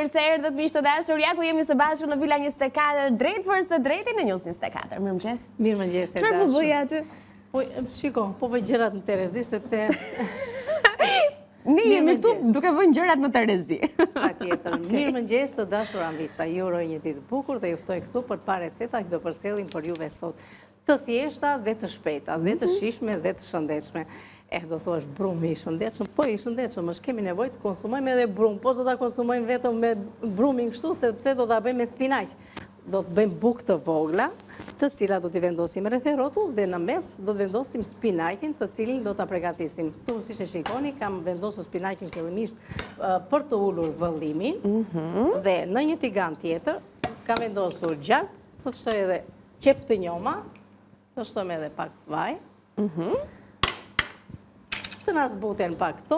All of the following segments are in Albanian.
mirë se erdhët miq të dashur. Ja ku jemi së bashku në Villa 24, drejt për së drejti në News 24. Mirëmëngjes. Mirëmëngjes. Çfarë po bëj aty? Po shiko, po vë gjërat në Terezi sepse ne jemi këtu duke vënë gjërat në Terezi. Patjetër. Mirëmëngjes të dashur Ambisa. Ju uroj një ditë bukur dhe ju ftoj këtu për të parë receta që do përsellim për juve sot. Të thjeshta dhe të shpejta, dhe të shijshme dhe të shëndetshme. Do thuash brumi i shëndetshëm, po i shëndetshëm është, kemi nevojë të konsumojmë edhe brum, po do ta konsumojmë vetëm me brumin kështu, sepse do ta bëjmë me spinaq. Do të bëjmë bukë të vogla, të cilat do t'i vendosim rreth e rrotull dhe në mes do të vendosim spinaqin, të cilin do ta përgatisim. Ktu siç e shikoni, kam vendosur spinaqin fillimisht për të ulur vëllimin, dhe në një tigan tjetër kam vendosur gjalp, do të shtoj edhe qep të njoma, do shtojmë edhe pak vaj. Të na zbuten pak këto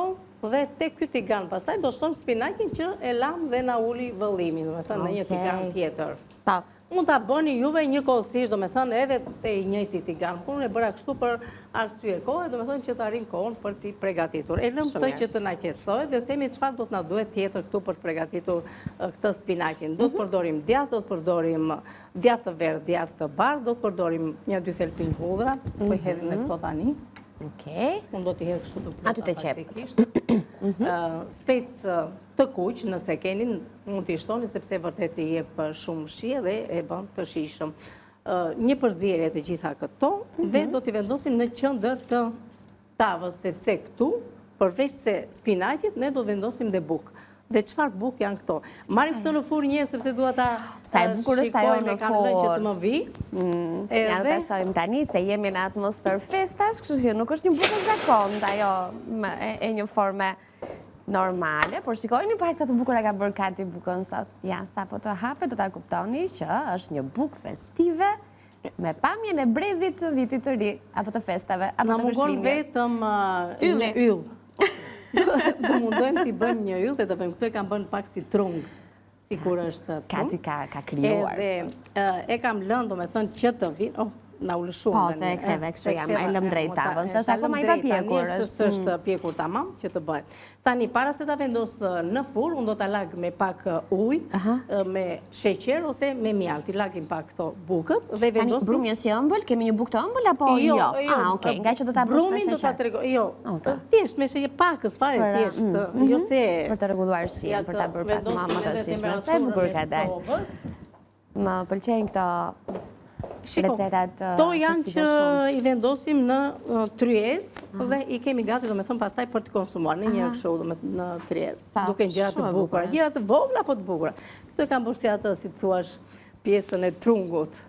dhe tek ky tigan pastaj do shtojmë spinaqin që e lam dhe na uli vëllimin, domethënë në një tigan tjetër. Mund ta bëni juve njëkohësisht, domethënë edhe te i njëjti tigan. Unë e bëra kështu për arsye kohe, domethënë që të arrin kohën për t'i përgatitur. E lëm këtë që të na qetësoj dhe themi çfarë do të na duhet tjetër këtu për të përgatitur këtë spinaqin. Do të përdorim djath, do të përdorim djath të verdh, djath të bardhë, do të përdorim një 2 thelpin hudhra, po i hedhim në këto tani. Unë do t'i hedhë kështu të plota. Aty të qep. Specë të kuq, nëse keni, mund t'i shtoni sepse vërtet i jep shumë shije dhe e bën të shijshëm. Një përzierje të gjitha këto dhe do t'i vendosim në qendër të tavës, sepse këtu, përveç se spinaqit, ne do vendosim dhe bukë. Dhe çfarë bukë janë këto? Marrim këtë në furrë një herë sepse dua ta sa e bukur është ajo në furrë që të më vi. Ja ta shohim tani se jemi në atmosferë festash, kështu që nuk është një bukë zakont, ajo e një forme normale, por shikojeni pak sa të bukur e ka bërë Kati bukën sot. Ja, sa po të hapet do ta kuptoni që është një bukë festive me pamjen e bredhit të vitit të ri apo të festave apo të Krishtlindjes. Na mungon vetëm yll. Do mundojmë t'i bëjmë një yll dhe të bëjmë këtu e kam bën pak si trung, sikur është trung. Kati ka krijuar. Edhe e kam lënë domethënë që të vinë, na u lëshuam. Po, se e ktheve kështu jam, e lëm drejt tavën, s'është akoma i papjekur. S'është pjekur tamam që të bëhet. Tani para se ta vendos në furrë, unë do ta lag me pak ujë, me sheqer ose me mjalt. I lagim pak këto bukët dhe vendosim. Tani brumi është i ëmbël, kemi një bukë të ëmbël apo jo? Okej, nga që do ta bësh me sheqer. Brumin do ta tregoj, jo. Thjesht me sheqer pakës fare thjesht, jo se për të rregulluar shijen, për ta bërë pak më të shijshme. Sa e bukur ka dalë. Më pëlqejnë këto recetat. To janë që i vendosim në tryez dhe i kemi gati domethënë pastaj për të konsumuar në një kështu domethënë në tryez. Duke gjëra të bukura, gjëra të vogla apo të bukura. Këto e kam bërë si atë, si thua, pjesën e trungut.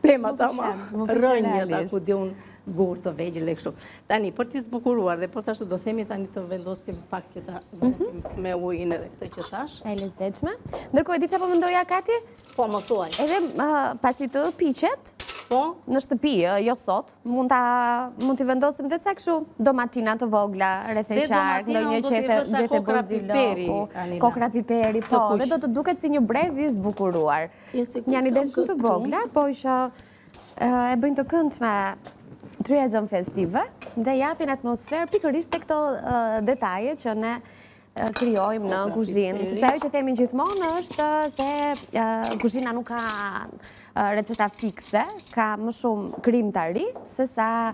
Pema tamam, rënjët, ku di unë gurë të vegjël e kështu. Tani, për t'i zbukuruar dhe për ashtu do themi tani të vendosim pak këta me ujin edhe këtë që thash. E lezetshme. Ndërkohë e di çfarë po mendoja Kati? Po, më thuaj. Edhe pasi të piqet, në shtëpi, jo sot, mund t'i vendosim dhe ca kështu domatina të vogla, rreth e qark, ndonjë gjete borziloku, kokra piperi, po, dhe do të duket si një bredh i zbukuruar. Janë ide shumë të vogla, po që e bëjnë të këndshme tryezën festive dhe japin atmosferë pikërisht te këto detaje që ne krijojmë në kuzhinë. Sepse ajo që themi gjithmonë është se kuzhina nuk ka receta fikse, ka më shumë krimtari se sa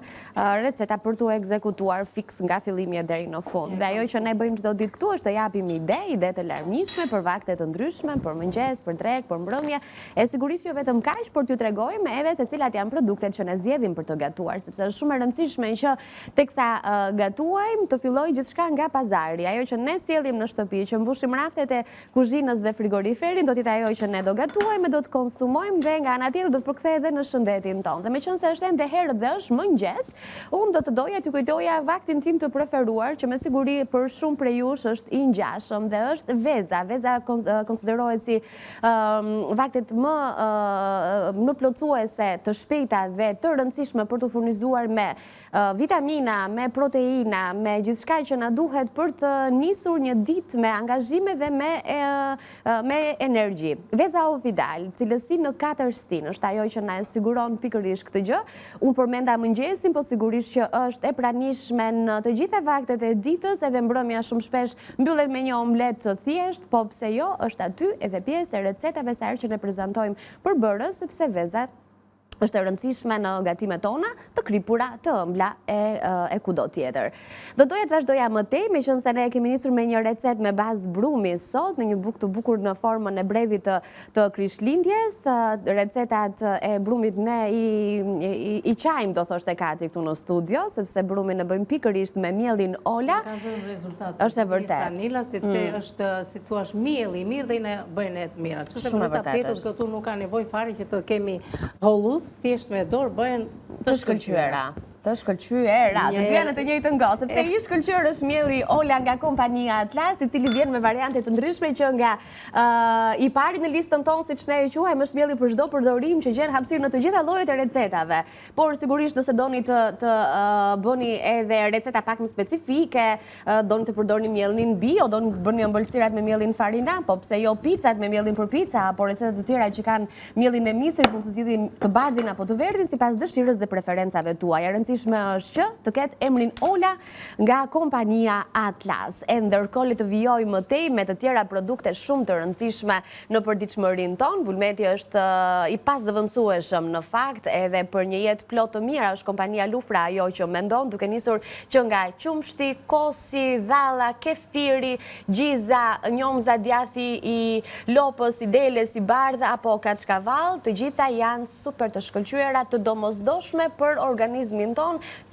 receta për t'u ekzekutuar fiks nga fillimi deri në fund. Dhe ajo që ne bëjmë çdo ditë këtu është të japim ide të larmishme për vakte të ndryshme, për mëngjes, për drekë, për mbrëmje, e sigurisht jo vetëm kaq, por t'ju tregojmë edhe se cilat janë produktet që ne zgjedhim për të gatuar, sepse është shumë e rëndësishme që teksa gatuajmë të fillojë gjithçka nga pazari. Ajo që ne sjellim në shtëpi, që mbushim raftet e kuzhinës dhe frigoriferin, do të jetë ajo që ne do gatuajmë, do të konsumojmë dhe nga ana tjetër do të përkthehej edhe në shëndetin tonë. Dhe meqense është ende herët dhe është mëngjes, unë do të doja t'ju kujtoja vaktin tim të preferuar, që me siguri për shumë prej jush është i ngjashëm dhe është veza. Veza konsiderohet si vaktet më plotësuese, të shpejta dhe të rëndësishme për të furnizuar me vitamina, me proteina, me gjithçka që na duhet për të nisur një ditë me angazhime dhe me energji. Veza Ovidal, cilësi në 4 tërësinë, është ajo që na e siguron pikërisht këtë gjë. Unë përmenda mëngjesin, po sigurisht që është e pranishme në të gjitha vaktet e ditës, edhe mbrëmja shumë shpesh mbyllet me një omlet të thjesht, po pse jo, është aty edhe pjesë e recetave sa herë që ne prezantojmë përbërës, sepse vezat është e rëndësishme në gatimet tona të kripura, të ëmbla e kudo tjetër. Do doja të vazhdoja më tej, me qenë se ne kemi nisur me një recet me bazë brumi sot, me një bukë të bukur në formën e brevit të Krishtlindjes. Recetat e brumit ne i qajmë, do thoshte Kati këtu në studio, sepse brumin e bëjmë pikërisht me mielin Ola. Ka dhënë rezultat. Është e vërtet. Sanila, sepse është, si thua, miell i mirë dhe i ne bëjnë të mira. Çështë me tapetet këtu nuk ka nevojë fare që të kemi hollus, thjesht me dorë bëhen të shkëlqyera. Të dyja në të njëjtën gocë, sepse i shkëlqyer është mielli Ola nga kompania Atlas, i cili vjen me variante të ndryshme që nga i pari në listën tonë, siç ne e quajmë, është mielli për çdo përdorim që gjen hapësirë në të gjitha llojet e recetave. Por sigurisht nëse doni të bëni edhe receta pak më specifike, doni të përdorni mielin bio, doni të bëni ëmbëlsirat me mielin farina, po pse jo picat me mielin për pica, apo recetat të tjera që kanë mielin e misrit mund të zgjidhni të bardhin apo të verdhin sipas dëshirës dhe preferencave tuaja. Rëndësishme është që të ketë emrin Ola nga kompania Atlas. E ndërkohë le të vijoj më tej me të tjera produkte shumë të rëndësishme në përditshmërinë tonë. Vullneti është i pazëvendësueshëm në fakt, edhe për një jetë plot të mirë është kompania Lufra ajo që mendon, duke nisur që nga qumshti, kosi, dhalla, kefiri, gjiza, njomza djathi i lopës, i deles, i bardhë apo kaçkavall, të gjitha janë super të shkëlqyera, të domosdoshme për organizmin ton,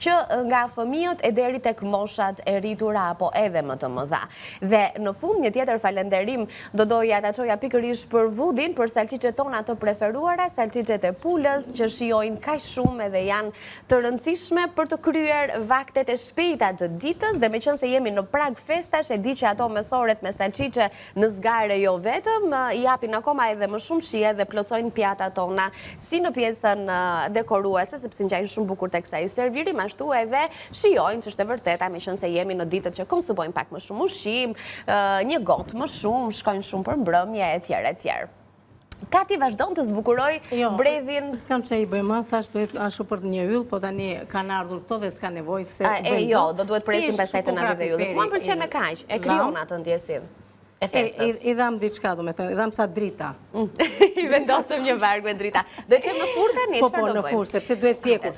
që nga fëmijët e deri tek moshat e rritura apo edhe më të mëdha. Dhe në fund një tjetër falenderim do doja ta çoja pikërisht për Vudin, për salçiçet tona të preferuara, salçiçet e pulës që shijojnë kaq shumë edhe janë të rëndësishme për të kryer vaktet e shpejta të ditës, dhe meqense jemi në prag festash, e di që ato mesoret me salçiçe në zgare jo vetëm, i japin akoma edhe më shumë shije dhe plotësojnë pjatat tona si në pjesën dekoruese, sepse ngjajnë shumë bukur tek sa i servirim, ashtu edhe shijojnë që është e vërteta, meqense jemi në ditët që konsumojmë pak më shumë ushqim, një gotë më shumë, shkojnë shumë për mbrëmje etj. Kati vazhdon të zbukuroj bredhin. S'kam që i bëjmë, thash duhet ashtu për një yll, po tani kanë ardhur këto dhe s'ka nevojë se bëjmë. Jo, do duhet presim pastaj të na vijë ylli. Mua pëlqen me kaq, e krijon atë ndjesim. I dham diçka, do me thënë, i dham ca drita. I vendosëm një varg me drita. Do qemë në furë tani, çfarë do bëjmë? Po, në furë, sepse duhet pjekur.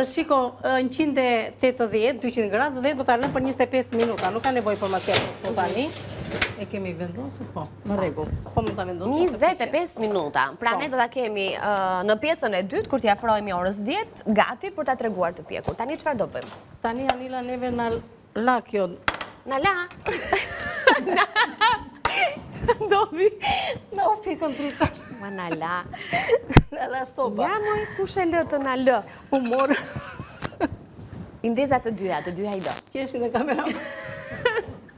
Shiko, 180, 200 gradë dhe do ta lëmë për 25 minuta. Nuk ka nevojë për më tepër. Po tani e kemi vendosur, po, në rregull. Po mund ta vendosim. 25 minuta. Pra ne do ta kemi në pjesën e dytë, kur t'i afrohemi orës 10, gati për ta treguar të pjekur. Tani çfarë do bëjmë? Tani Anila neve na la kjo. Na la. Që ndodhi? Na u fikën drita. Ma na la. Na la soba. Ja, moj, kush e lë të na lë? U morë. I ndeza të dyja i do. Kjeshin e kamera.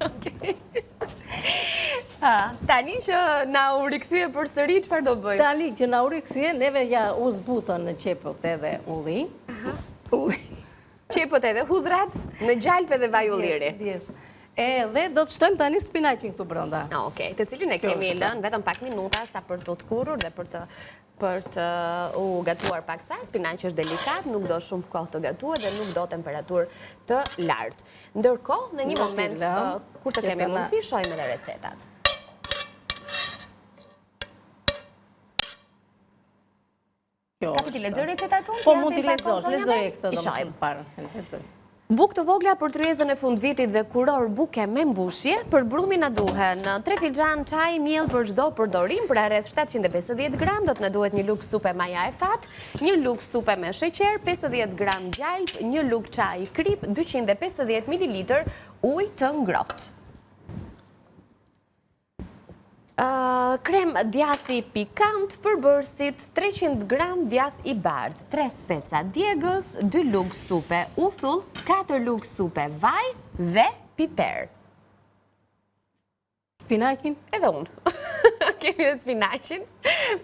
Okej. Tani që na u rikthye përsëri, çfarë do bëjmë? Tani që na u rikthye, neve ja u zbutën në qepët edhe ulli. Qepët edhe hudhrat, në gjalp edhe vaj ulliri. Dhe do të shtojmë tani spinaqin këtu brenda. Okej, të cilin e kemi lënë vetëm pak minuta sa për të tkurrur dhe për të u gatuar paksa. Spinaqi është delikat, nuk do shumë kohë të gatuar dhe nuk do temperaturë të lartë. Ndërkohë, në një moment kur të kemi mundësi, shohim edhe recetat. Ka për t'i lexoj recetat tonë? Po, mund t'i lexoj këtë do më parë. Lexoj. Bukë të vogla për tryezën e fundvitit dhe kuror buke me mbushje. Për brumin na duhen 3 filxhan çaj miell për çdo përdorim, për rreth 750 gram, do të na duhet një lugë supe maja e fat, një lugë supe me sheqer, 50 gram gjalp, një lugë çaj krip, 250 ml ujë të ngrohtë. Krem djathi pikant për bërësit, 300 gram djath i bardh, 3 speca djegës, 2 lugë supe uthull, 4 lugë supe vaj dhe piper. Spinaqin? Edhe unë. Kemi dhe spinaqin,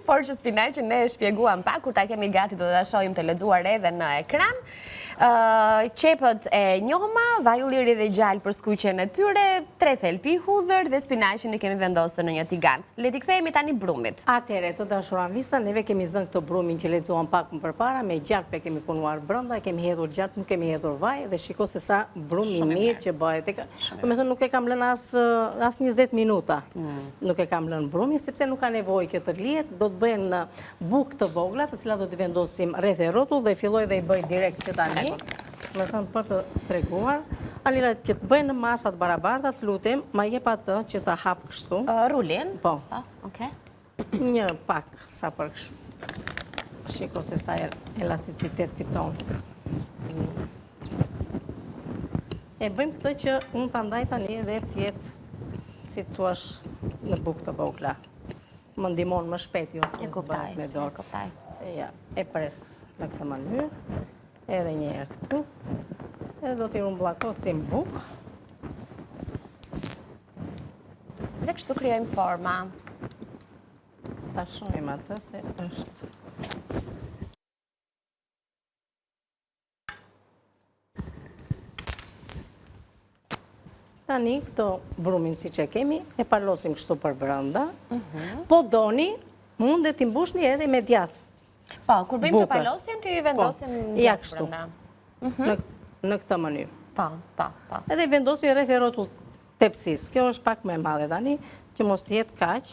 por që spinaqin ne e shpjeguam pak, kur ta kemi gati do të shohim të lexuar edhe në ekran. Qepët e njoma, vaj ulliri dhe gjallë për skuqen e tyre, 3 thelpi hudhër dhe spinaqin e kemi vendosur në një tigan. Le t'i kthehemi tani brumit. Atere, të dashuran visa, neve kemi zënë këtë brumin që lexuam pak më përpara, me gjartë pe kemi punuar brenda, kemi hedhur gjartë, nuk kemi hedhur vaj, dhe shiko se sa brumi mirë që bëhet. Me thënë nuk e kam lënë as 20 minuta, nuk e kam lënë brumin, sepse nuk ka nevojë që të lihet, do të bëhen në bukë të vogla, të cilat do t'i vendosim rreth e rrotull dhe filloj dhe i bëj direkt që tani. Me thënë për të treguar, Alila që të bëjnë në masat barabarta, të lutem, ma jep atë që të hap kështu. Rullin? Po. Oke. Një pak sa për kështu. Shiko se sa elasticitet fiton. E bëjmë këtë që unë të ndaj tani dhe tjetë, si të tuash, në bukë të vogla. Më ndimon më shpet, jo se zbëhet me dorë. E kuptaj. Ja, e pres në këtë mënyrë, edhe një herë këtu, edhe do t'i rumbllakosim bukë. Dhe kështu krijojmë forma. Ta shohim atë se është. Tani këto brumin si që kemi, e parlosim kështu për brenda. Po doni, mund dhe t'i mbushni edhe me djathë. Po, kur bëjmë të palosjen, t'i vendosim djathë brenda. Në këtë mënyrë. Po. Edhe vendosim rreth e rrotull tepsis. Kjo është pak më e madhe tani, që mos të jetë kaq,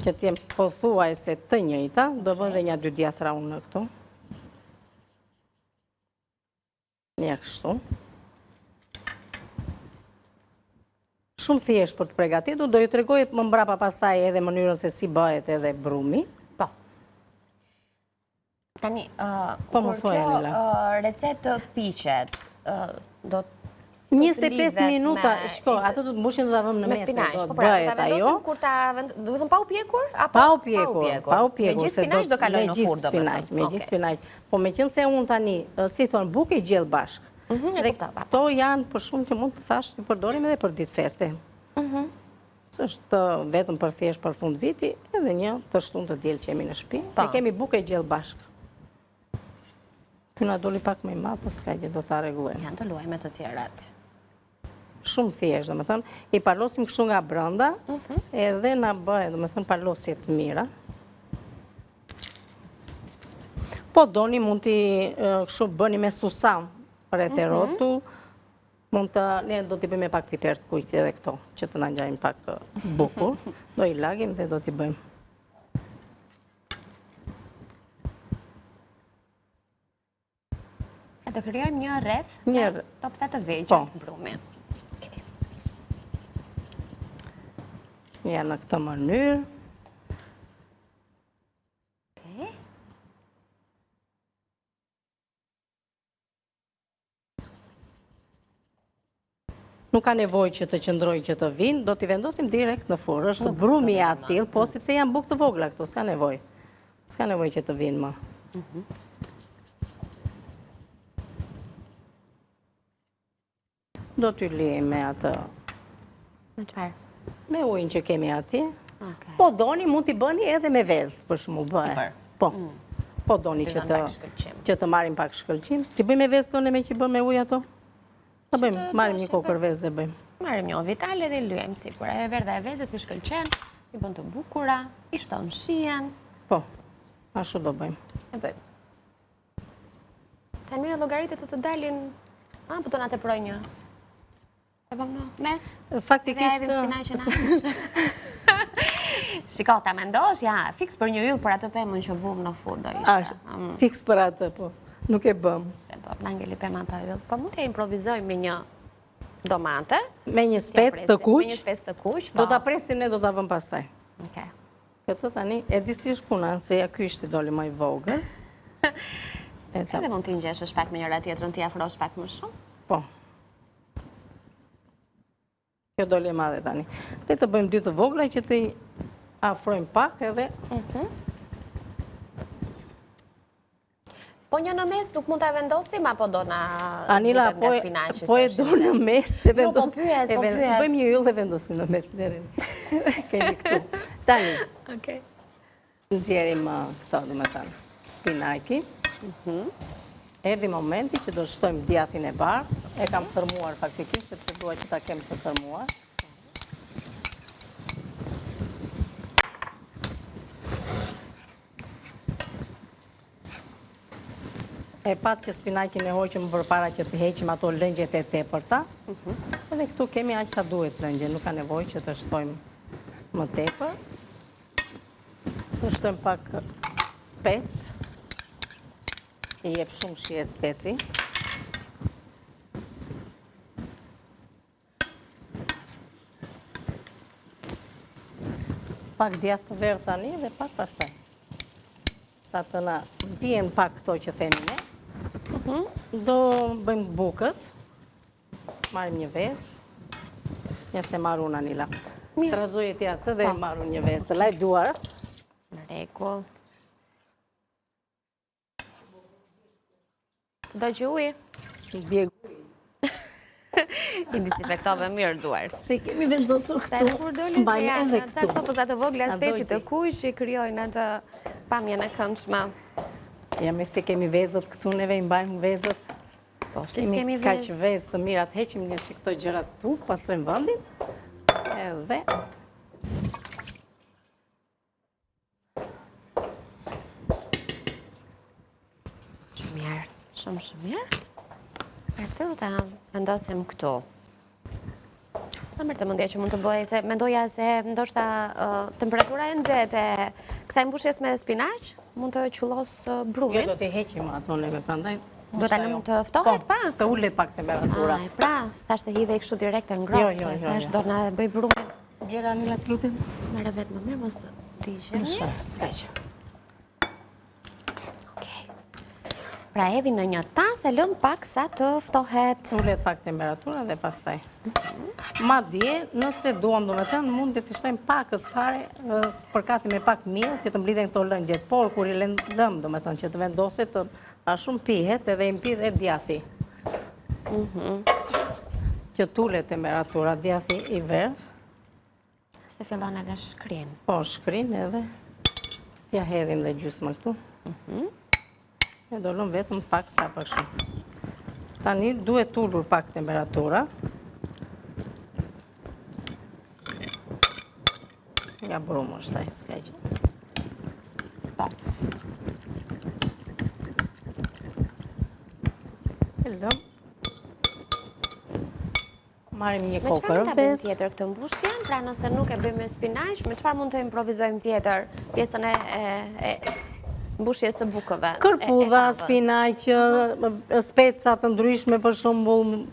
që t'jem pothuajse të njëjta, do vë dhe një 2 djathra unë në këtu. Një kështu. Shumë thjesht për të përgatitur, do ju tregoj më mbrapa pasaj edhe mënyrën se si bëhet edhe brumi. Po. Tani, kur kjo recet të piqet, do të 25 minuta, shko, ato do të mbushin do të vëmë në mes, do të bëhet ajo. Do të thëmë pa u pjekur? Pa u pjekur. Me gjithë spinaq do kaloj në furë, do më Me gjithë spinaq. Po me qënë se unë tani, si thonë, buke i gjellë bashkë. Dhe këto janë për shumë që mund të thash të përdorim edhe për ditë feste. Së është vetëm për thjesht për fund viti, edhe një të shtunë të djelë që jemi në shtëpi. Ne kemi buke i gjellë bashkë. Këna doli pak me ma, po s'ka që do të regulojmë. Janë të luaj me të tjerat. Shumë thjesht, do me thënë, i parlosim kështu nga brenda, edhe na bëhe, do me thënë, parlosje të mira. Po doni mund t'i kështu bëni me susam, rreth e rrotull, mund të, ne do t'i bëjmë pak piper të kuq edhe këto, që të na ngjajnë pak bukur, do i lagim dhe do t'i bëjmë. E të krijojmë një rreth, top të vegjë brumi. Ja, në këtë mënyrë. Nuk ka nevoj që të qëndroj që të vinë, do t'i vendosim direkt në furë. është brumi atil, po sepse janë bukë të vogla këtu, s'ka nevoj. S'ka nevoj që të vinë më. Do t'y lijem me atë. Me qëfar? Me ujnë që kemi ati. Po doni mund t'i bëni edhe me vezë, për shumë bëhe. Po doni që të marim pak shkëlqim. T'i bëjmë me vezë tonë me që bëjmë me ujë ato? Të bëjmë, marim një kokër vezë dhe bëjmë. Marim një vitale dhe lyem si kura e verdha e vezës i shkëlqen, i bën të bukura, i shton shien. Po, ashtu do bëjmë. E bëjmë. Sa mirë llogaritë të dalin, po të na teproj një. E vëmë në mes? Faktikisht... Dhe edhim spinaqin Shiko, ta mendosh, ja, fiks për një yll, për atë pemën që vumë në furë do ishte. Fiks për atë, po. Nuk e bëm. Se po, n'angeli pema pa yll. Po mund të improvizojmë me një domate. Me një spec të kuq. Me një spec të kuq, po. Do t'a presim ne, do t'a vëm pasaj. Okej. Këtë tani, e disi shkuna, se ja ky ishte doli më i vogël. Edhe mund t'i ngjeshësh pak me njëra tjetrën, t'i afrosh pak më shumë. Po. Kjo doli e madhe tani. Le të bëjmë 2 të vogla që t'i afrojmë pak edhe... Po një në mes nuk mund t'a vendosim, apo do na Anila, zbutet nga spinaqi? Po e do në mes e vendosim. Po pyes. Bëjmë një yll dhe vendosim në mes derin. Kemi këtu. Tani, nxjerrim këto, do me thënë, spinaqi. Erdhi momenti që do shtojmë djathin e bardhë. E kam thërmuar faktikisht, sepse dua që ta kem të thërmuar. E pat që spinaqin e hoqëm përpara që të heqim ato lëngjet e tepërta. Edhe këtu kemi aq sa duhet lëngje, nuk ka nevojë që të shtojmë më tepër. Të shtojmë pak spec. I jep shumë shije speci. Pak djath të verdh tani dhe pak pastaj. Sa të na mpihen pak këto që themi ne. Do bëjmë bukët. Marrim një vezë. Ja se marru unë Anila. Trazoje ti atë dhe marru një vezë. Të laj duart. Në rregull. Të do gjuhi? Djegu. I disinfektove mirë duart. Se kemi vendosur këtu. Mbajmë edhe këtu. Këto pozat të vogla speci të kuj që kryojnë atë pamjen e këndshme. Ja me se kemi vezët këtu, neve i mbajmë vezët. Po, si s'kemi vezë. Kaq vezë të mirat, heqim një që këto gjërat këtu, pastrojmë vendin. Edhe... Mirë, shumë mirë. Për të ta vendosim këtu. S'ma mërë të mundja që mund të bëj, se mendoja se ndoshta temperatura e nxehtë e kësaj mbushjes me spinaq mund të qullos brumin. Jo, do t'i heqim ato neve, prandaj. Do ta lëmë të ftohet pak? Të ullet pak temperatura. Pra, thash se hidhe i kështu direkt e ngrohtë. Jo. Thash do na bëj brumin. Bjera Anila të lutem. Merë vetë më mirë, mos të digje. S'kaq. Pra edhi në një tas e lëm pak sa të ftohet. Ullet pak temperatura dhe pastaj. Ma dje, nëse duam do me thënë, mund të shtojmë pakës fare, spërkati me pak miell që të mblidhen këto lëngjet. Por, kur i lëndëm, do me thënë, që të vendosit, a shumë pihet edhe i mpidh e djathi. Që tullet temperatura, djathi i verdh. Se fillon edhe shkrin. Po, shkrin edhe. Ja hedhim dhe gjysmë këtu. E do lëm vetëm pak sa për shumë. Tani duhet tullur pak temperatura. Nga brumë është taj, s'ka që. E lëm. Marim një kokër Me çfarë ta bëjmë tjetër këtë mbushje? Pra nëse nuk e bëjmë me spinaq, me çfarë mund të improvizojmë tjetër pjesën e mbushjes së bukëve? Kërpudha, spinaq, speca të ndryshme për shembull.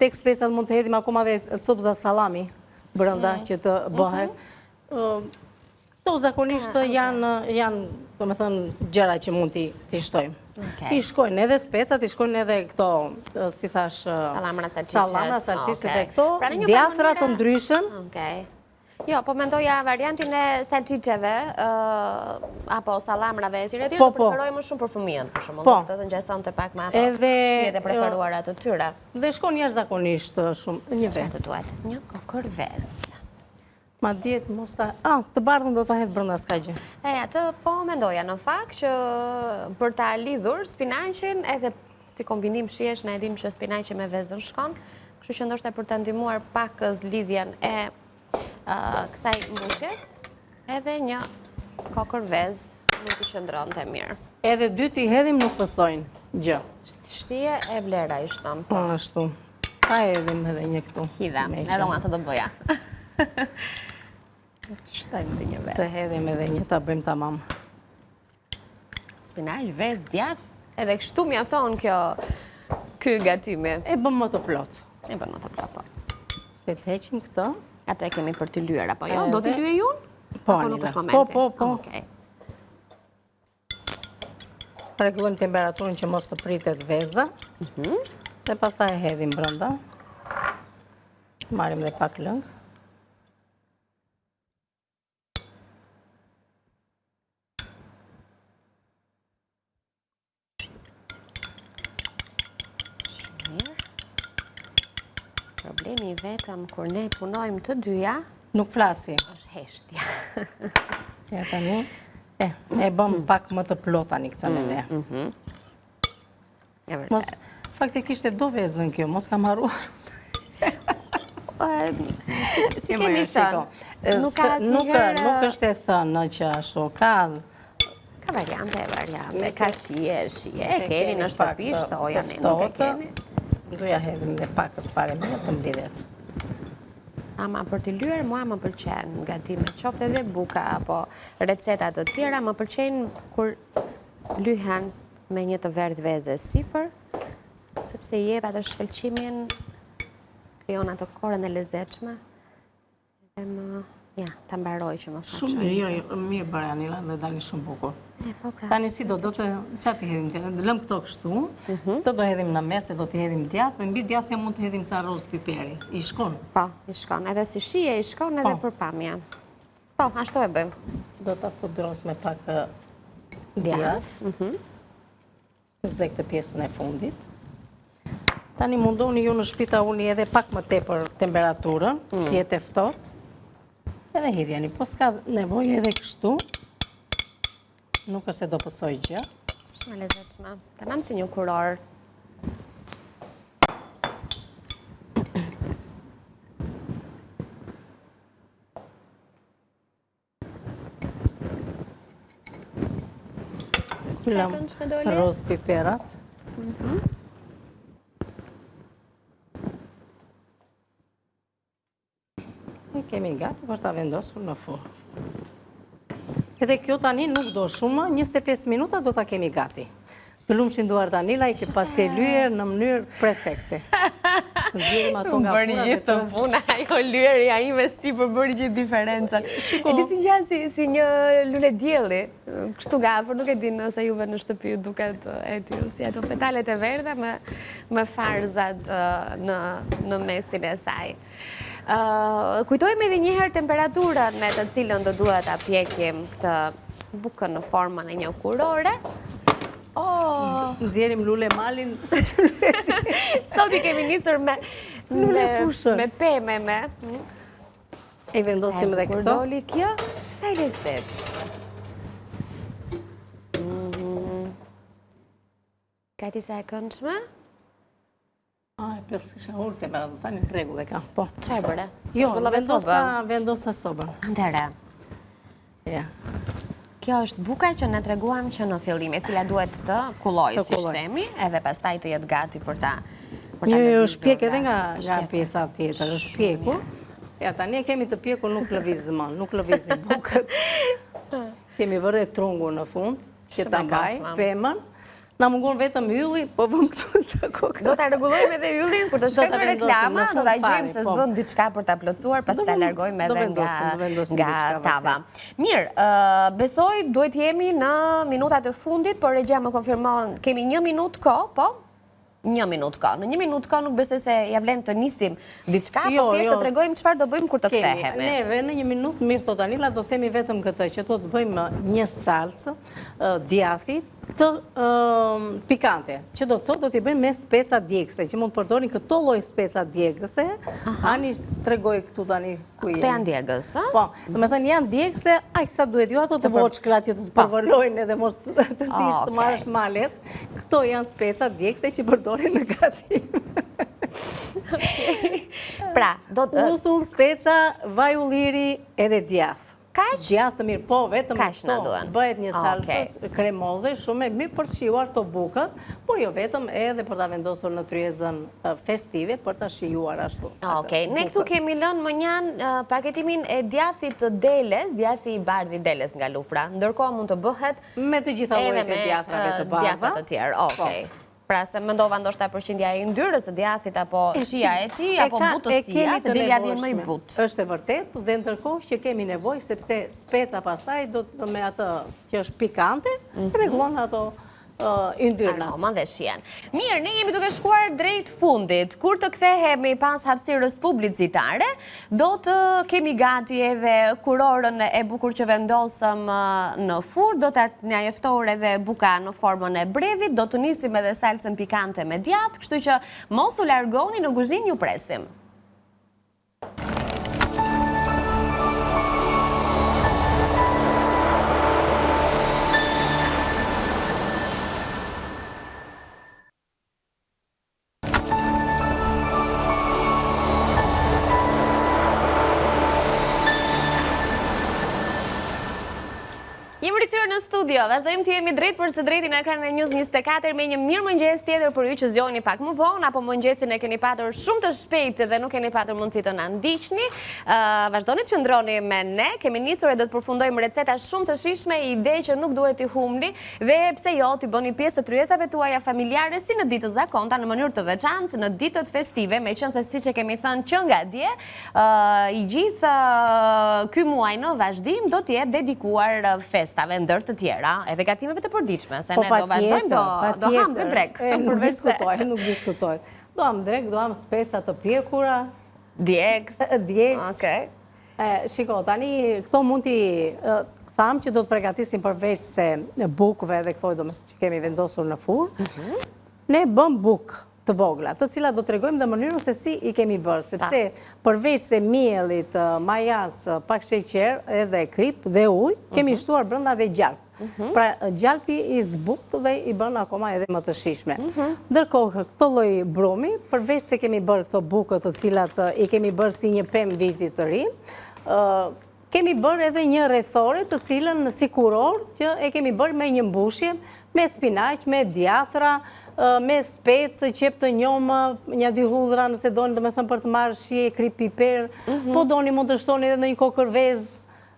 Tek specat mund të hedhim akoma dhe copza sallami brenda që të bëhet. Këto zakonisht janë, domethënë, gjëra që mund t'i shtojmë. I shkojnë edhe specat, i shkojnë edhe këto, si thash, salamra, salcishet dhe këto, djathra të ndryshëm. Jo, po mendoja variantin e salcicheve, apo salamrave e sire tjere, të preferoj më shumë për fëmijën, për shumë, do të ngjeson të pak me ato shijet e preferuara të tyre. Dhe shkon jashtëzakonisht shumë, një vezë. Çfarë të duhet? Një kokër vezë. Ma djetë mos ta... të bardhën do ta hedhë brenda s'ka gjë. Atë po mendoja në fakt që për ta lidhur spinaqin edhe si kombinim shihesh, ne e dim që spinaqi me vezën shkon, kështu që ndoshta për ta ndihmuar pakës lidhjen e kësaj mbushjes, edhe një kokër vezë mund të qëndronte mirë. Edhe dy t'i hedhim nuk pësojnë gjë. Shtije e vlera i shtëm. Po, ashtu. Ta hedhim edhe një këtu. Hidha, edhe unë atë do bëja. Shtajmë të një vezë. Të hedhim edhe një, ta bëjmë tamam. Spinaq, vezë, djath, edhe kështu mjafton ky gatimi. E bëm më të plot. Po. Le të heqim këtë. Atë e kemi për të lyer, apo jo? Do t'i lyej unë? Po, Anila. Po. Rregullojmë temperaturën që mos të pritet veza. Dhe pastaj e hedhim brenda. Marrim dhe pak lëng. Problemi vetëm kur ne punojmë të dyja, nuk flasi. është heshtja. Ja tani, e bëm pak më të plot tani këtë neve. Faktikisht e do vezën kjo, mos kam harruar. Si kemi thënë, nuk është e thënë që ashtu, ka variante, ka shije, e keni në shtëpi, shtojani, nuk e keni. Duja hedhim dhe pakës fare mirë të mblidhet. Ama për të lyer, mua më pëlqen gatimet, qoftë edhe buka apo recetat të tjera, më pëlqen kur lyhen me një të verdh veze sipër, sepse jep atë shkëlqimin, krijon ato korën e lezetshme, dhe ta mbaroj që mos shumë mirë bërë Anila dhe dali shumë bukur. Tani si do të qatë i hedhim të lëm këto kështu, të do hedhim në mes e do të hedhim djathë, dhe mbi djathë mund të hedhim ca roz piperi. I shkon? Po, i shkon. Edhe si shije i shkon edhe për pamje. Po, ashtu e bëjmë. Do të pudros me pak djathë. Zë këtë pjesën e fundit. Tani mundoni ju në shpita uni edhe pak më tepër temperaturën, tjetë e ftohtë. Edhe hidhjeni, po s'ka nevoj edhe kështu. Nuk është se do pësoj gjë. Shumë lezetshme. Tamam si një kuror. Lëm roz piperat. Kemi gati për ta vendosur në furrë. Edhe kjo tani nuk do shumë, 25 minuta do ta kemi gati. Të lumshin duart Anila i ke paske lyer në mënyrë perfekte. Bërë gjithë të puna, ajo lyerja ime sipër bërë gjithë diferencën. E di si gjanë si një lule dielli, kështu nga afër, nuk e di nëse juve në shtëpi duket e tillë, si ato petalet e verdha me farzat në mesin e saj. Kujtojmë edhe njëherë temperaturën me të cilën do duhet ta pjekim këtë bukën në formën e një kurore. Nxjerrim lule malin. Sot i kemi nisur me lule fushën. Me peme me. E vendosim edhe këto. Kur doli kjo, sa i lezet. Gati sa e këndshme? Pesë kisha ullë temperaturë, tani në rregull e kam, po. Çfarë bëre? Jo, vendosa sobën. Atëherë. Ja. Kjo është buka që ne treguam që në fillim, e cila duhet të kullojë si shtemi, edhe pastaj të jetë gati për ta lëvizur. Jo, shpjek edhe nga pjesa tjetër, është pjekur. Ja, tani e kemi të pjekur, nuk lëvizim më, nuk lëvizim bukët. Kemi vërre trungu në fund, që ta mbaj, pemën. Na mungon vetëm ylli, po vëm këtu sa kokë. Do ta rregullojmë edhe yllin kur të shkojmë në reklama, do ta gjejmë se s'bën diçka për ta plotësuar, pastaj ta largojmë edhe nga tava. Mirë, besoj duhet jemi në minutat e fundit, por regjia më konfirmon, kemi 1 minutë kohë, po? 1 minutë kohë. Në 1 minutë kohë nuk besoj se ja vlen të nisim diçka, por thjesht të tregojmë çfarë do bëjmë kur të kthehemi. Neve në 1 minutë, mirë thot Anila, do themi vetëm këtë që do të bëjmë një salcë djathi të pikante, që do t'i bëjmë me speca djegëse, që mund të përdorin këto lloj speca djegëse. Ani tregoj këtu tani ku jemi. Këto janë djegës, a? Po, domethënë janë djegëse, aq sa duhet, jo ato të voçklat që të përvolojnë edhe mos të dish të marrësh malet. Këto janë speca djegëse që përdorin në gatim. Pra, do të uthull, speca, vaj ulliri edhe djath. Kaq? Djath të mirë, po, vetëm këto bëhet një salsë kremoze, shumë e mirë për të shijuar të bukët, por jo vetëm edhe për ta vendosur në tryezën festive, për ta shijuar ashtu. Okej, ne këtu kemi lënë më njanë paketimin e djathit të deles, djathi i bardh i deles nga lufra, ndërkohë mund të bëhet me të gjitha llojet e djathrave të bardha. Djathra të tjerë, okej. Pra se mendova ndoshta përqindja e yndyrës së djathit apo shija e tij apo butësia, se dilja vjen më i butë. Është e vërtetë dhe ndërkohë që kemi nevojë sepse speca pastaj do të me atë që është pikante, rregullon ato yndyrnat. Aroma dhe shijen. Mirë, ne jemi duke shkuar drejt fundit. Kur të kthehemi pas hapësirës publicitare, do të kemi gati edhe kurorën e bukur që vendosëm në furrë, do të na jeftohet edhe buka në formën e bredhit, do të nisim edhe salcën pikante me djath, kështu që mos u largoni, në kuzhinë ju presim. studio, vazhdojmë të jemi drejt për së drejti në ekranin e News 24 me një mirëmëngjes tjetër për ju që zgjoni pak më vonë apo mëngjesin e keni patur shumë të shpejtë dhe nuk keni patur mundësi të na ndiqni. Vazhdoni të qëndroni me ne, kemi nisur e do të përfundojmë receta shumë të shijshme, ide që nuk duhet t'i humni dhe pse jo t'i bëni pjesë të tryezave tuaja familjare si në ditët zakonta në mënyrë të veçantë, në ditët festive, meqense siç e kemi thënë që nga dje, i gjithë ky muaj në vazhdim do të jetë dedikuar festave ndër të tjera, edhe gatimeve të përditshme, se ne do vazhdojmë, do ham dhe drek. Nuk diskutoj. Do ham drek, do ham speca të pjekura. Djegës. Shiko, tani këto mund t'i thamë që do të përgatisim përveç se bukëve dhe këto që kemi vendosur në furrë. Ne bëm bukë të vogla, të cilat do të tregojmë dhe mënyrën se si i kemi bërë, sepse përveç se miellit, majas, pak sheqer, edhe krip dhe ujë, kemi shtuar brenda dhe gjalp. Pra gjalpi i zbukt dhe i bën akoma edhe më të shijshme. Ndërkohë, këto lloj brumi, përveç se kemi bërë këto bukë të cilat i kemi bërë si një pemë viti të ri, kemi bërë edhe një rrethore të cilën si kuror që e kemi bërë me një mbushje, me spinaq, me djathra, me specë, qep të njomë, një dy hudhra nëse doni domethënë për të marrë shije, krip, piper, po doni mund të shtoni edhe në një kokërvez.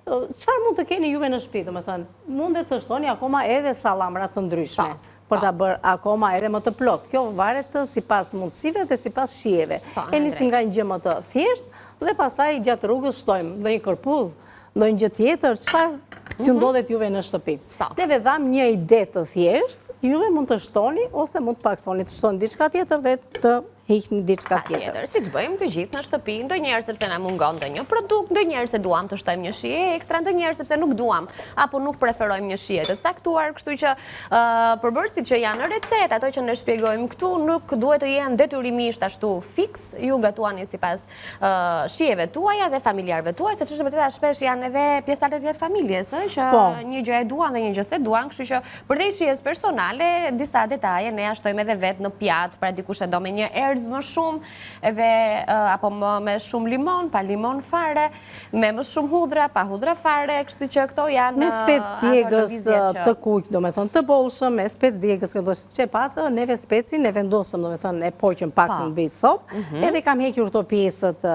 Çfarë mund të keni juve në shtëpi, domethënë, mundet të shtoni akoma edhe sallamra të ndryshme për ta bërë akoma edhe më të plot. Kjo varet sipas mundësive dhe sipas shijeve. E nisim nga një gjë më të thjeshtë dhe pastaj gjatë rrugës shtojmë ndonjë kërpudh, ndonjë gjë tjetër, çfarë t'ju ndodhet juve në shtëpi. Neve dham një ide të thjeshtë, juve mund të shtoni ose mund të paksoni të shtoni diçka tjetër dhe të hiqni diçka tjetër. Si të bëjmë të gjithë në shtëpi, ndonjëherë sepse na mungon ndonjë produkt, ndonjëherë se duam të shtojmë një shije ekstra, ndonjëherë sepse nuk duam apo nuk preferojmë një shije të caktuar, kështu që përbërësit që janë në recetë, ato që ne shpjegojmë këtu nuk duhet të jenë detyrimisht ashtu fiks, ju gatuani sipas shijeve tuaja dhe familjarëve tuaj, se çështë vërtet shpesh janë edhe pjesëtarët e tjerë familjes, që një gjë e duan dhe një gjë se duan, kështu që përdej shijes personale, disa detaje ne ja shtojmë edhe vetë në pjatë, pra dikush e do me një më shumë, edhe apo me shumë limon, pa limon fare, me më shumë hudra, pa hudra fare, kështu që këto janë me spec djegës të kuq, domethënë të bollshëm, me spec djegës që do të çepat, neve specin e vendosëm, domethënë e poqëm pak në mbi sop, edhe kam hequr këto pjesët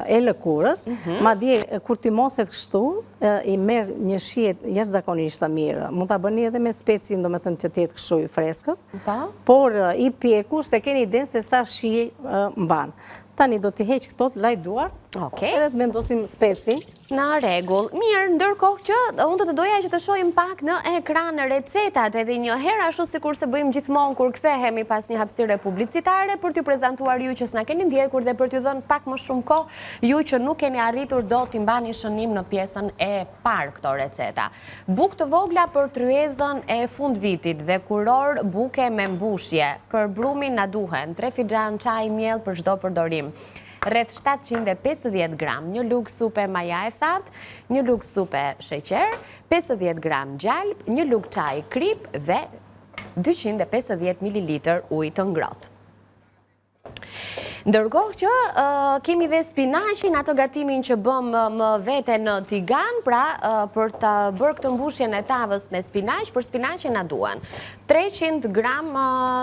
e lëkurës, madje kur ti moset kështu, i merr një shije jashtëzakonisht të mirë. Mund ta bëni edhe me specin, domethënë që të jetë kështu i freskët, por i pjekur se keni idenë se sa shije mban. Tani do t'i heq këto të lajduar, edhe të vendosim speci. Në rregull. Mirë, ndërkohë që unë do të doja që të shohim pak në ekran recetat, edhe një herë ashtu sikur se bëjmë gjithmonë kur kthehemi pas një hapësire publicitare për t'ju prezantuar ju që s'na keni ndjekur dhe për t'ju dhënë pak më shumë kohë, ju që nuk keni arritur do t'i mbani shënim në pjesën e parë këto receta. Bukë të vogla për tryezën e fundvitit dhe kuror buke me mbushje. Për brumin na duhen 3 fixhan çaj miell për çdo përdorim. Rreth 750 gram një lugë supe maja e thatë, një lugë supe sheqer, 50 gram gjalp, një lugë çaj krip dhe 250 ml ujë të ngrohtë. Ndërkohë që kemi dhe spinaqin, ato gatimin që bëm më vete në tigan, pra për të bërë këtë mbushjen e tavës me spinaq, për spinaqin na duan 300 gram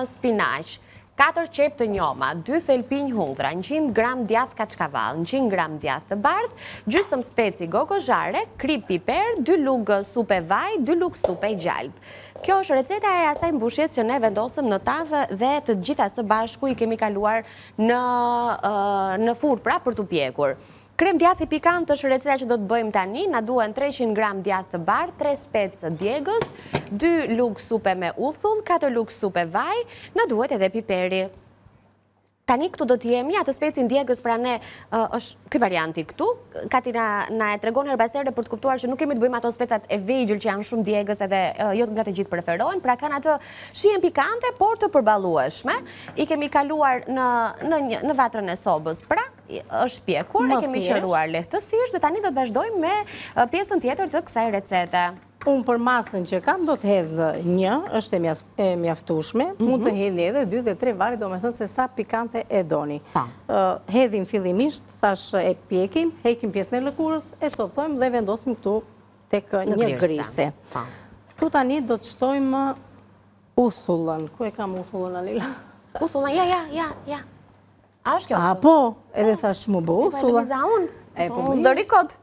spinaq, 4 qep të njoma, 2 thelpinj hudhra, 100 gram djath kaçkavall, 100 gram djath të bardh, gjysmë speci gogozhare, krip piper, 2 lugë supe vaj, 2 lugë supe gjalp. Kjo është receta e asaj mbushjes që ne vendosëm në tavë dhe të gjitha së bashku i kemi kaluar në furrë pra për t'u pjekur. Krem djathi pikant është receta që do të bëjmë tani, na duhen 300 gram djath të bardh, 3 specë djegës, 2 lugë supe me uthull, 4 lugë supe vaj, na duhet edhe piperi. Tani këtu do t'jemi atë specin djegës, pra ne është ky varianti këtu. Kati na e tregon herbasere për të kuptuar që nuk kemi të bëjmë ato specat e vegjël që janë shumë djegës edhe jo nga të gjithë preferohen, pra kanë atë shijen pikante, por të përballueshme. I kemi kaluar në vatrën e sobës, pra është pjekur, e kemi qëruar lehtësisht dhe tani do të vazhdojmë me pjesën tjetër të kësaj recete. Unë për masën që kam do të hedh një, është e mjaftueshme, mund të hedhni edhe 2 dhe 3 vari, do me thënë se sa pikante e doni. Hedhim fillimisht, thash e pjekim, heqim pjesën e lëkurës, e coptojmë dhe vendosim këtu tek një grise. Tu tani do të shtojmë uthullën. Ku e kam uthullën, Anila? Uthullën, ja. A është kjo? A, po, edhe thash që mu bë Po e uthullën. lëviza unë. Po, Unë s'do rikot.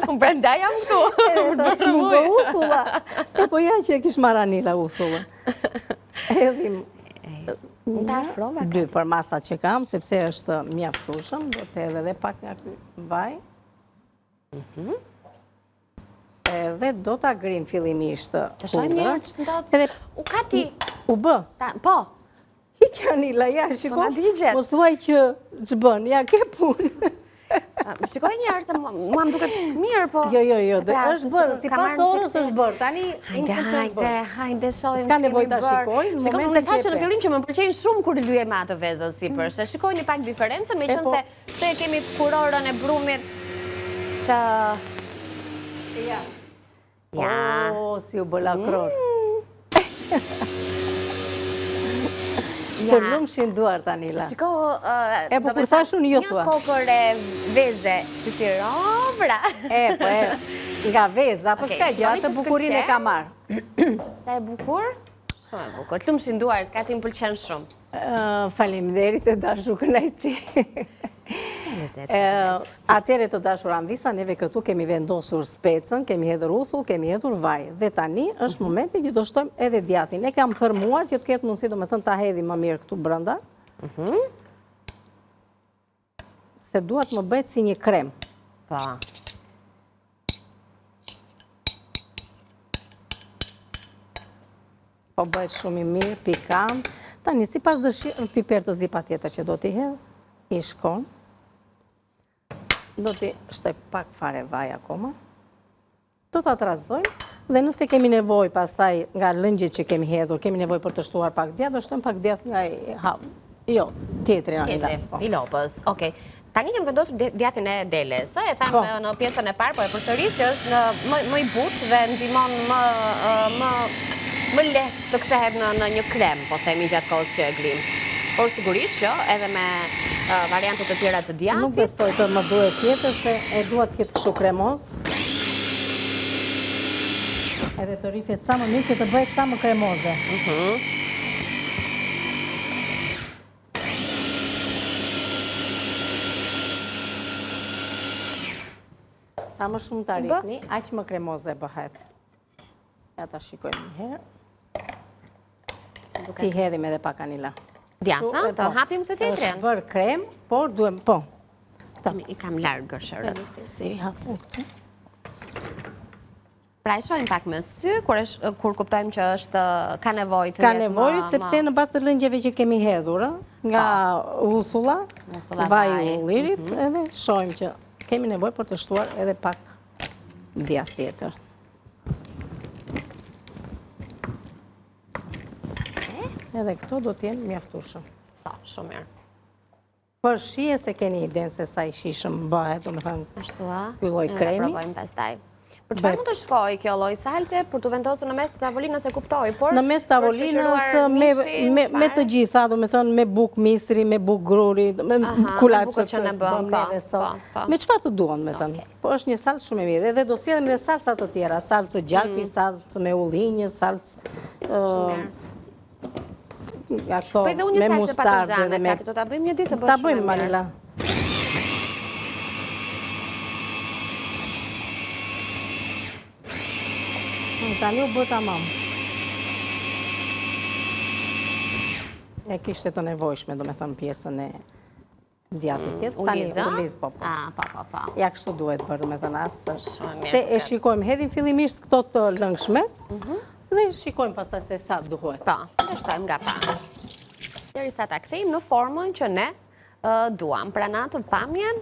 Unë brenda jam këtu. Edhe thash që mu bë uthulla. Po ja që e kish marrë Anila uthullën. Edhim dy për masat që kam, sepse është mjaftueshëm, do të edhe dhe pak nga ky vaj. Edhe do të agrim fillimisht Të shoj mirë që të ndodhë. Edhe U ka ti. u bë. Po. Hikë Anila, ja, shiko. na digjet. Mos thuaj që ç'bën, ja ke punë. Shikoj njerë se mua më duket mirë, po... Jo, është bërë, si pas orës është bërë, tani... Hajde, shojmë s'ka nevojë ta shikoj, në momentin momentin që thashë në fillim që më pëlqejnë shumë kur lyej me atë vezën sipër, se shikoj një pak diferencë, me qënë se të kemi kurorën e brumit të... Ja. Ja. O, si u bëla kror. Të lumshin duart, Anila. Shiko, po kur thash unë jo thua. Një kokër e veze që si robra. Po nga veza, po s'ka gjë, atë bukurinë e ka marrë. Sa e bukur? Shumë e bukur. Të lumshin duart, ka ti më pëlqen shumë. Faleminderit e dashur kënaqësi. Atëre të dashur Anvisa, neve këtu kemi vendosur specën, kemi hedhur uthull, kemi hedhur vaj. Dhe tani është momenti që do shtojmë edhe djathin. E kam thërmuar që të ketë mundësi, do me thënë, ta hedhi më mirë këtu brenda. Se duat më bëhet si një krem. Pa. Po bëhet shumë i mirë, pikant. Tani, si pas dëshirë, piper të zi pa tjetër që do t'i hedhë, i shkon. Do t'i shtoj pak fare vaj akoma. Do t'a trazojmë. Dhe nëse kemi nevoj pastaj nga lëngjit që kemi hedhur, kemi nevoj për të shtuar pak djath, do shtojmë pak djath nga tjetëri. I lopës, okej. Tani kemë vendosur djathin e deles, e thamë në pjesën e parë, po e përsëris që është më i butë dhe ndihmon më lehtë të kthehet në një krem, po themi gjatë kohës që e grim. Por sigurisht që edhe me variantet të tjera të djathit. Nuk besoj të më duhet tjetër, se e duhet të jetë kështu kremoz. Edhe të rifjet sa më mirë, që të bëhet sa më kremoze. Sa më shumë të rifni, aq më kremoze bëhet. Ja ta shikojmë një herë. Ti hedhim edhe pak Anila. Djatha, të hapim të tjetrin. është bërë krem, por duhem, po. I kam largë gërshërët. Si, hapim këtu. Pra e shojmë pak me sy, kur kuptojmë që është ka nevoj të jetë Ka nevoj, sepse në bas të lëngjeve që kemi hedhur, nga uthulla, vaj ullirit, edhe shojmë që kemi nevoj për të shtuar edhe pak djath tjetër. Edhe këto do t'jenë mjaftueshëm. Po, shumë mirë. Për shije se keni idenë se sa i shishëm bëhet, do me thënë, Ashtu a? ky lloj kremi. Ne provojmë pastaj. Për çfarë mund të shkojë kjo lloj salce për të vendosur në mes të tavolinës e kuptoj, por në mes të tavolinës me të gjitha, do me thënë me buk misri, me buk gruri, me kulaçet që ne bëm neve sot. Me çfarë të duan, me thënë. Po është një salcë shumë e mirë. Edhe do sjellim edhe salca të tjera, salcë gjalpi, salcë me ullinjë, salcë me mustardë dhe me... Do ta bëjmë një ditë se bësh. Ta bëjmë, Manila. Tani u bë tamam. E kishte të nevojshme, do me thënë pjesën e djathit tjetë. Tani u lidh, po. Ja kështu duhet bërë, do me thënë asë. Se e shikojmë, hedhim fillimisht këto të lëngshmet, dhe shikojmë pastaj se sa duhet. Pa, e shtojmë nga pa. Derisa ta kthejmë në formën që ne duam. Pra në atë pamjen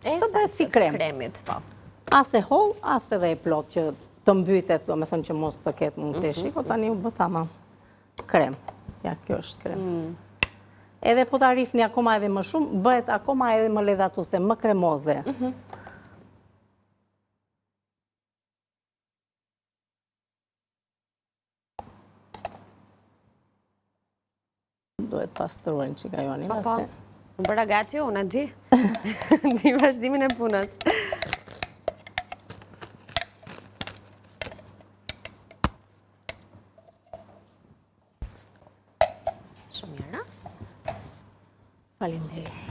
e si kremit. As e holl, as edhe e plot që të mbytet, do me thënë që mos të ketë mundësi. Shiko, tani u bë tamam. Krem. Ja, kjo është krem. Edhe po ta rifni akoma edhe më shumë, bëhet akoma edhe më ledhatuse, më kremoze. Duhet pastruar që ka Joanila. Po, më bëra gati unë, di. Di vazhdimin e punës. Shumë mirë, a? Faleminderit.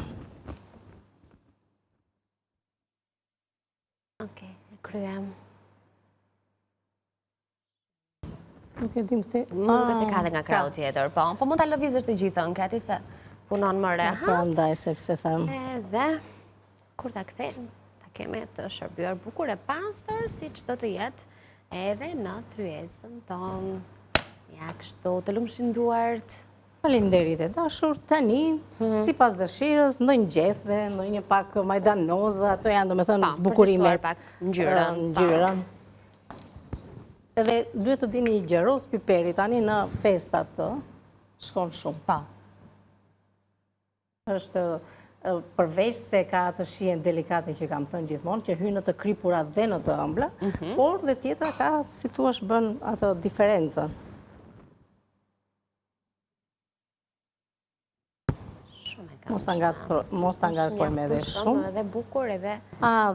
Okej, e kryem. Nuk e dim këte... Mund të se ka dhe nga krau tjetër, po mund të lëvizësh të gjithën, këti se punon më rehat. Po ndaj, sepse thëmë. Edhe, kur ta kthejmë, ta keme të shërbyer bukur e pastër, si që do të jetë, edhe në tryezën tonë. Ja, kështu, të lumshin duart. Faleminderit e dashur, tani, si pas dëshirës, ndonjë gjese, ndonjë pak majdanoza, ato janë do me thënë zbukurimet. Pak ngjyrën. Ngjyrën. Edhe duhet të dini i gjeros piperi, tani në festat të, shkon shumë. Pa. Është përveç se ka atë shijen delikate që kam thënë gjithmonë, që hynë në të kripurat dhe në të ëmbla, por dhe tjetra ka, si thua, bën atë diferencën. Mos ta ngarkojmë edhe shumë. Edhe bukur, edhe...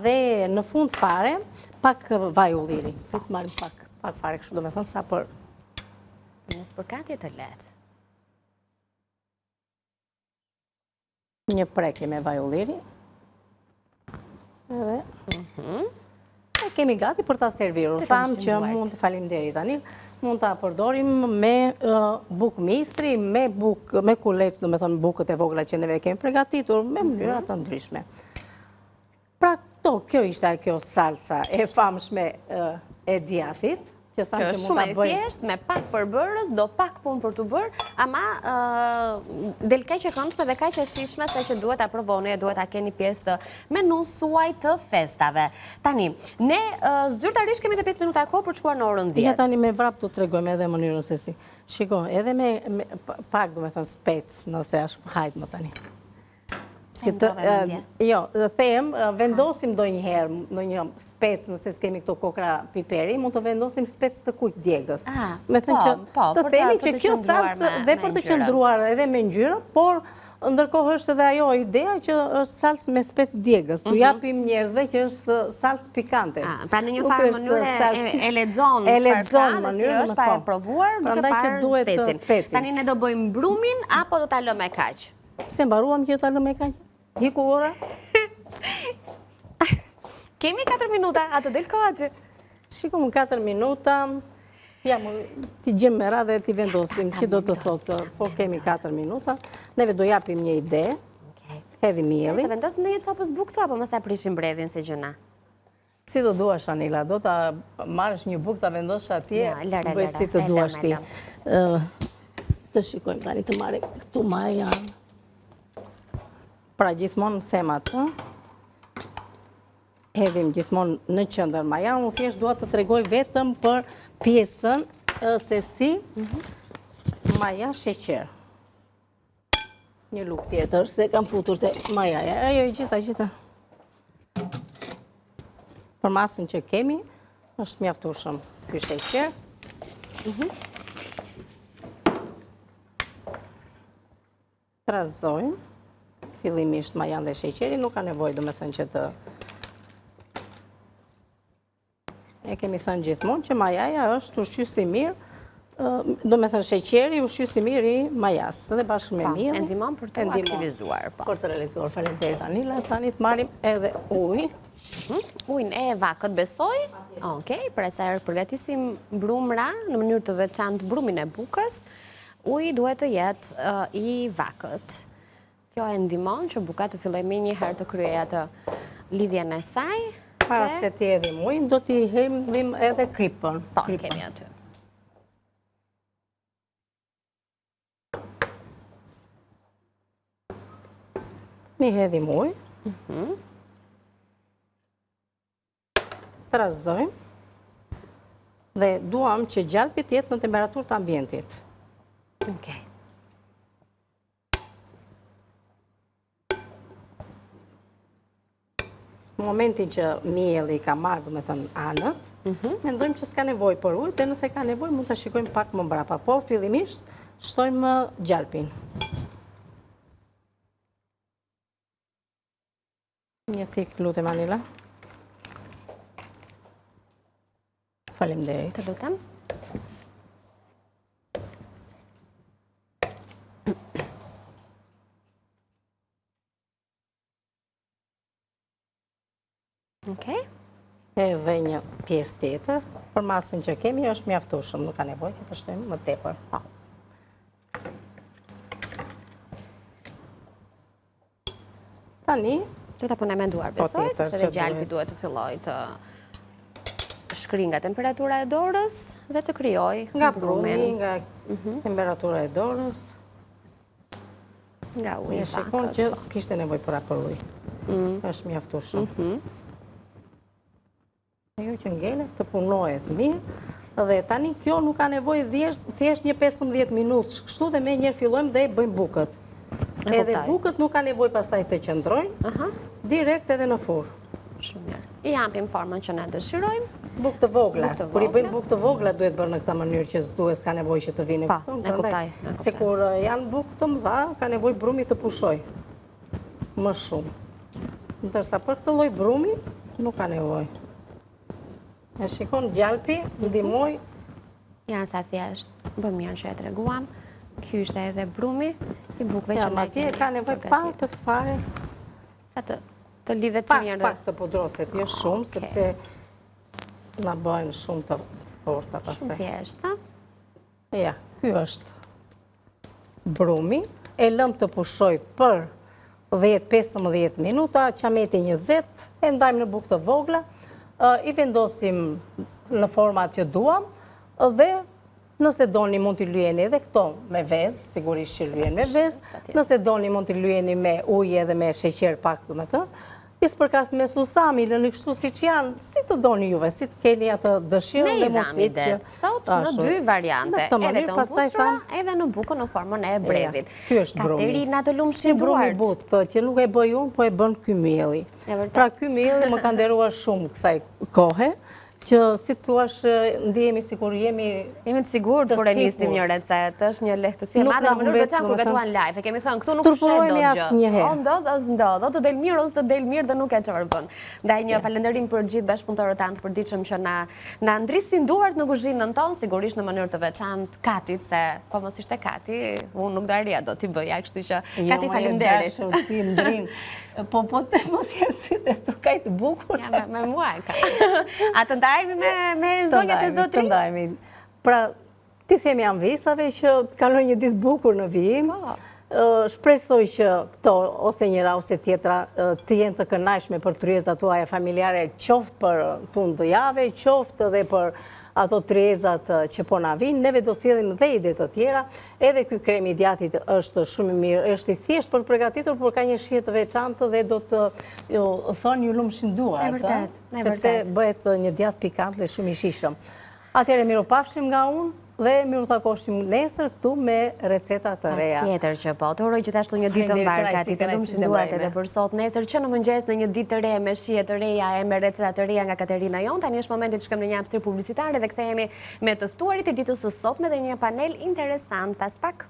Dhe në fund fare, pak vaj ulliri. Të marim pak fare kështu, do me thënë sa për... Në spërkatje të letë. Një prekje me vaj ulliri. Edhe... E kemi gati për ta serviru. Thamë që mund të faleminderit tani. Mund të përdorim me bukë misri, me kuleç, do me thënë bukët e vogla që neve kemi pregatitur, me mënyra të ndryshme. Pra, kjo ishte kjo salca e famshme e djathit. Kjo është shumë e thjesht, me pak përbërës, do pak punë për të bërë, ama del kaq e këndshme dhe kaq e shishme se që duhet a provoni e duhet a keni pjesë të menus suaj të festave. Tani, ne zyrtarisht kemi dhe 5 minuta kohë për të shkuar në orën 10. Ja tani me vrap të tregojmë edhe mënyrën se si. Shiko, edhe me pak, do me thënë, spec, nëse është hajt më tani. Jo, dhe them, vendosim do njëherë, në një spec, nëse s'kemi këto kokra piperi, mund të vendosim spec të kujt djegës. Me thënë që të themi që kjo salcë dhe për të qëndruar edhe me ngjyrë, por ndërkohë është edhe ajo idea që është salcë me spec djegës. Tu japim njerëzve që është salcë pikante. Pra në një farë mënyrë e lexon mënyrë, është pa e provuar, duke parë specin. Tani ne do bëjmë brumin, apo do ta lëmë me kaq? Pse mbaruam që do ta lëmë me kaq? Hiku ora? Kemi 4 minuta, atë del kohë aty. Shikom 4 minuta, ti gjemë me radhe dhe ti vendosim që do të thotë, po kemi 4 minuta, neve do japim një ide, hedhi mielli. Të vendosim në një copës bukë këtu, apo mos ta prishim bredhin se gjëna? Si do duash, Anila, do ta marrësh një bukë, ta vendosh atje, bëj si të duash ti. Të shikojmë tani të marrim këtu maja. Pra gjithmonë them atë, hedhim gjithmonë në qendër maja, unë thjesht dua të tregoj vetëm për pjesën se si maja sheqer. Një luk tjetër, se kam futur te majaja, ajo gjitha. Për masën që kemi, është mjaftueshëm ky sheqer. Trazojmë. Fillimisht majan dhe sheqeri, nuk ka nevojë, do me thënë që të... E kemi thënë gjithmonë që majaja është ushqyes i mirë, do me thënë sheqeri, ushqyes i mirë i majas, dhe bashkë me mielli. E ndihmon për të aktivizuar. Për të realizuar, faleminderit Anila, tani të marrim edhe ujë. Ujin e vakët besoj. Okej, për sa herë përgatisim brumra në mënyrë të veçantë brumin e bukës, uji duhet të jetë i vakët. Kjo e ndihmon që buka të filloj me një herë të kryej atë lidhjen e saj. Para se t'i hedhim ujin, do t'i hedhim edhe kripën. Po, kemi aty. Mi hedhim ujë. Trazojmë. Dhe duam që gjalpi të jetë në temperaturë të ambientit. Okej. Në momentin që mielli ka marrë, do me thënë, anët, mendojmë që s'ka nevojë për ujë, dhe nëse ka nevojë mund ta shikojmë pak më mbrapa, po fillimisht shtojmë gjalpin. Një thik, lutem Anila. Faleminderit. Të lutem. Okej. Edhe një pjesë tjetër, për masën që kemi është mjaftueshëm, nuk ka nevojë që të shtojmë më tepër. Tani, Që ta punë e menduar, besoj, sepse dhe gjalpi duhet të filloj të shkri nga temperatura e dorës dhe të krijoj nga brumi, nga temperatura e dorës, nga uji. e shikon që s'kishte nevojë për ujë. Është mjaftueshëm. Ajo që ngelet të punohet mirë, dhe tani kjo nuk ka nevojë thjesht një 15 minutë, kështu dhe me njerë fillojmë dhe bëjmë bukët. Edhe bukët nuk ka nevojë pastaj të qëndrojnë, direkt edhe në furrë. Shumë mirë. I japim formën që ne dëshirojmë. Bukë të vogla. Kur i bëjmë bukë të vogla, duhet bërë në këta mënyrë që s'duhet, s'ka nevojë që të vinë. Pa, e kuptaj. Se kur janë bukë të mëdha, ka nevojë brumi të pushoj më shumë. Ndërsa për këtë lloj brumi, nuk ka nevojë. E shikon gjalpi, ndihmoj. Janë sa thjesht, bë mirë që e treguam. Ky ishte edhe brumi i bukëve që ne kemi. Ka nevojë pak fare. Sa të lidhet të mirë. Pak të pudroset, jo shumë, sepse na bëjnë shumë të forta pastaj. Shumë thjeshta. Ja, ky është brumi. E lëm të pushoj për 10-15 minuta, qameti 20, e ndajmë në bukë të vogla, i vendosim në format që duam, dhe nëse doni mund t'i lyeni edhe këto me vezë, sigurisht që lyeni me vezë, nëse doni mund t'i lyeni me ujë edhe me sheqer pak të me thënë, isë përkas me susami, lëni kështu si që janë, si të doni juve, si të keni atë dëshirë dhe mosit që... Sot në dy variante, edhe të mbushura, edhe në bukën në formën e bredit. Ky është brumi. Katerina të lumshin duart. Brumi butë, që nuk e bëj unë, po e bën ky mielli. Pra ky mielli më ka nderuar shumë kësaj kohe, që si thuash ndihemi sikur jemi të sigurt kur e nisnim një recetë, është një lehtësi e madhe në mënyrë të veçantë kur gatuan live. E kemi thënë këtu nuk fshet dot. Ndodh, do të del mirë ose të del mirë dhe nuk e çfarë bën. Ndaj një falënderim për gjithë bashkëpunëtorët tanë të përditshëm që na ndrisin duart në kuzhinën tonë, sigurisht në mënyrë të veçantë Katit, se po mos ishte Kati, unë nuk do arria do t'i bëja, kështu që Kati faleminderit. Po të mos jenë sytë e tukaj të bukur. Ja, me mua e ka. A të ndajmi me zonjat e zotrit? Të ndajmi. Pra, ti se jemi anvisave që të kaloj një ditë bukur në vijim. Shpresoj që këto, ose njëra, ose tjetra, të jenë të kënaqshme për tryezat tuaja familjare, qoftë për fund të jave, qoftë edhe për ato tryezat që po na vinë, neve do sjellim dhe ide të tjera, edhe ky krem i djathit është shumë i mirë, është i thjesht për përgatitur, por ka një shije të veçantë dhe do të thonë ju lumshin duart, sepse bëhet një djath pikant dhe shumë i shijshëm. Atëherë miropafshim nga unë dhe miru takoshim nesër këtu me receta të reja. Tjetër që po, të uroj gjithashtu një ditë të mbarë, Kati, të lumshin duart edhe për sot nesër, që në mëngjes në një ditë të re me shije të reja e me receta të reja nga Katerina jon. Tani është momenti të shkojmë në një hapësirë publicitare dhe kthehemi me të ftuarit e ditës së sotme dhe një panel interesant pas pak.